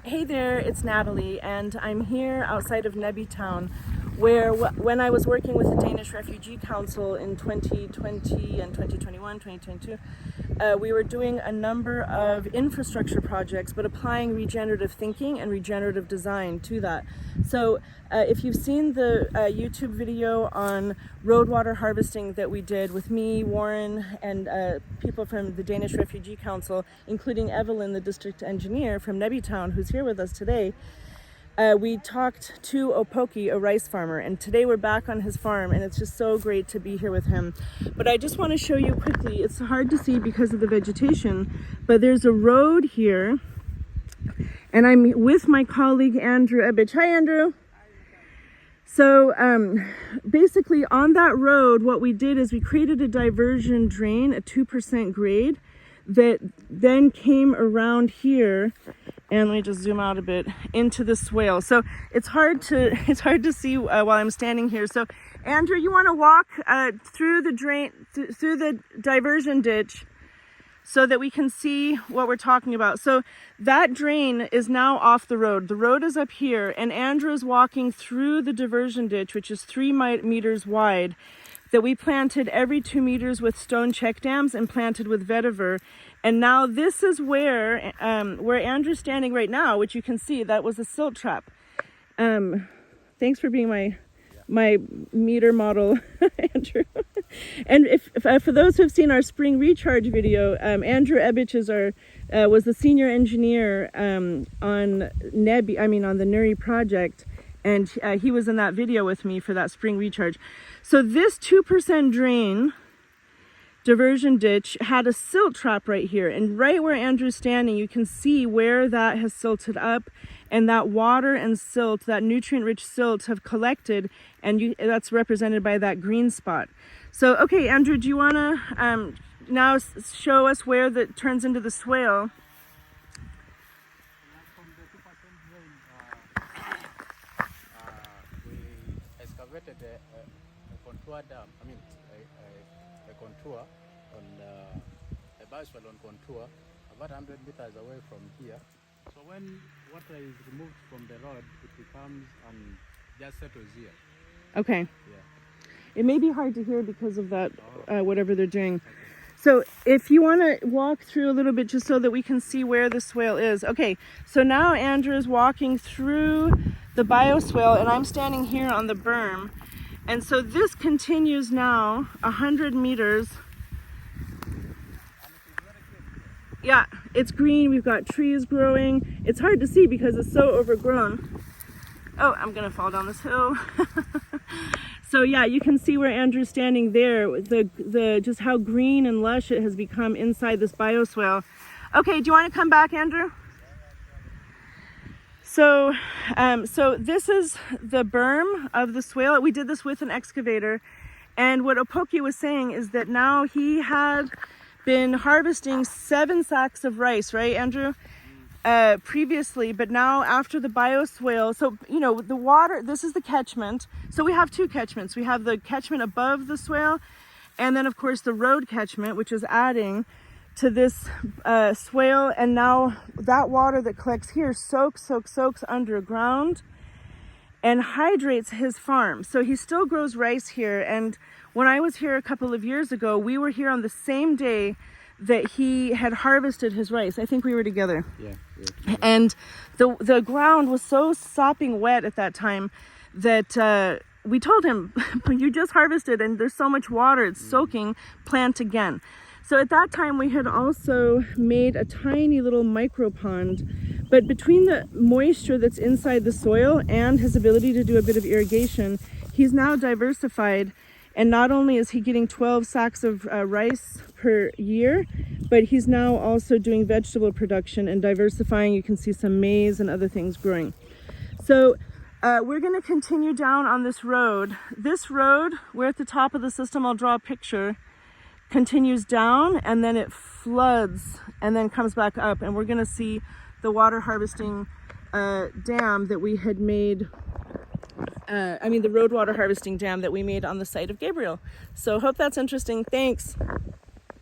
Hey there, it's Natalie, and I'm here outside of Nebbi town, where when I was working with the Danish Refugee Council in 2020 and 2021, 2022, we were doing a number of infrastructure projects, but applying regenerative thinking and regenerative design to that. So if you've seen the YouTube video on roadwater harvesting that we did with me, Warren, and people from the Danish Refugee Council, including Evelyn, the district engineer from Nebbi town, who's here with us today, we talked to Opokis, a rice farmer, and today we're back on his farm, and it's just so great to be here with him. But I just want to show you quickly, it's hard to see because of the vegetation, but there's a road here, and I'm with my colleague Andrew Ebich. Hi, Andrew. So basically on that road, what we did is we created a diversion drain, a 2% grade, that then came around here, and let me just zoom out a bit, into the swale. So it's hard to see while I'm standing here. So Andrew, you want to walk through the drain, through the diversion ditch, so that we can see what we're talking about. So that drain is now off the road. The road is up here, and Andrew is walking through the diversion ditch, which is 3 meters wide, that we planted every 2 meters with stone check dams and planted with vetiver. And now this is where Andrew's standing right now, which you can see, that was a silt trap. Thanks for being my meter model, Andrew. And if for those who have seen our spring recharge video, Andrew Ebich is was the senior engineer on Nebbi, on the Nuri project, and he was in that video with me for that spring recharge. So this 2% drain diversion ditch had a silt trap right here, and right where Andrew's standing, you can see where that has silted up, and that water and silt, that nutrient-rich silt, have collected, and that's represented by that green spot. So, okay, Andrew, do you want to now show us where that turns into the swale? From the 2% drain, we excavated a contour dam, a contour on a bioswale on contour, about 100 meters away from here. So when water is removed from the road, it becomes and just settles here. Okay. Yeah. It may be hard to hear because of that, whatever they're doing. Okay. So if you want to walk through a little bit just so that we can see where the swale is. Okay, so now Andrew is walking through the bioswale, and I'm standing here on the berm. And so this continues now 100 meters. Yeah, it's green. We've got trees growing. It's hard to see because it's so overgrown. Oh, I'm gonna fall down this hill. So yeah, you can see where Andrew's standing there, the just how green and lush it has become inside this bioswale. Okay, do you want to come back, Andrew? So, so this is the berm of the swale. We did this with an excavator, and what Opokis was saying is that now he had been harvesting 7 sacks of rice, right, Andrew? Previously, but now after the bioswale, so the water, this is the catchment. So we have 2 catchments. We have the catchment above the swale, and then of course the road catchment, which is adding to this swale. And now that water that collects here soaks underground and hydrates his farm. So he still grows rice here. And when I was here a couple of years ago, we were here on the same day that he had harvested his rice. I think we were together. Yeah. And the ground was so sopping wet at that time that we told him, you just harvested and there's so much water, it's soaking, plant again. So at that time we had also made a tiny little micro pond, but between the moisture that's inside the soil and his ability to do a bit of irrigation, he's now diversified. And not only is he getting 12 sacks of rice per year, but he's now also doing vegetable production and diversifying. You can see some maize and other things growing. So we're going to continue down on this road. This road, we're at the top of the system, I'll draw a picture, continues down, and then it floods and then comes back up. And we're going to see the water harvesting dam that we had made. The roadwater harvesting dam that we made on the site of Gabriel. So hope that's interesting. Thanks.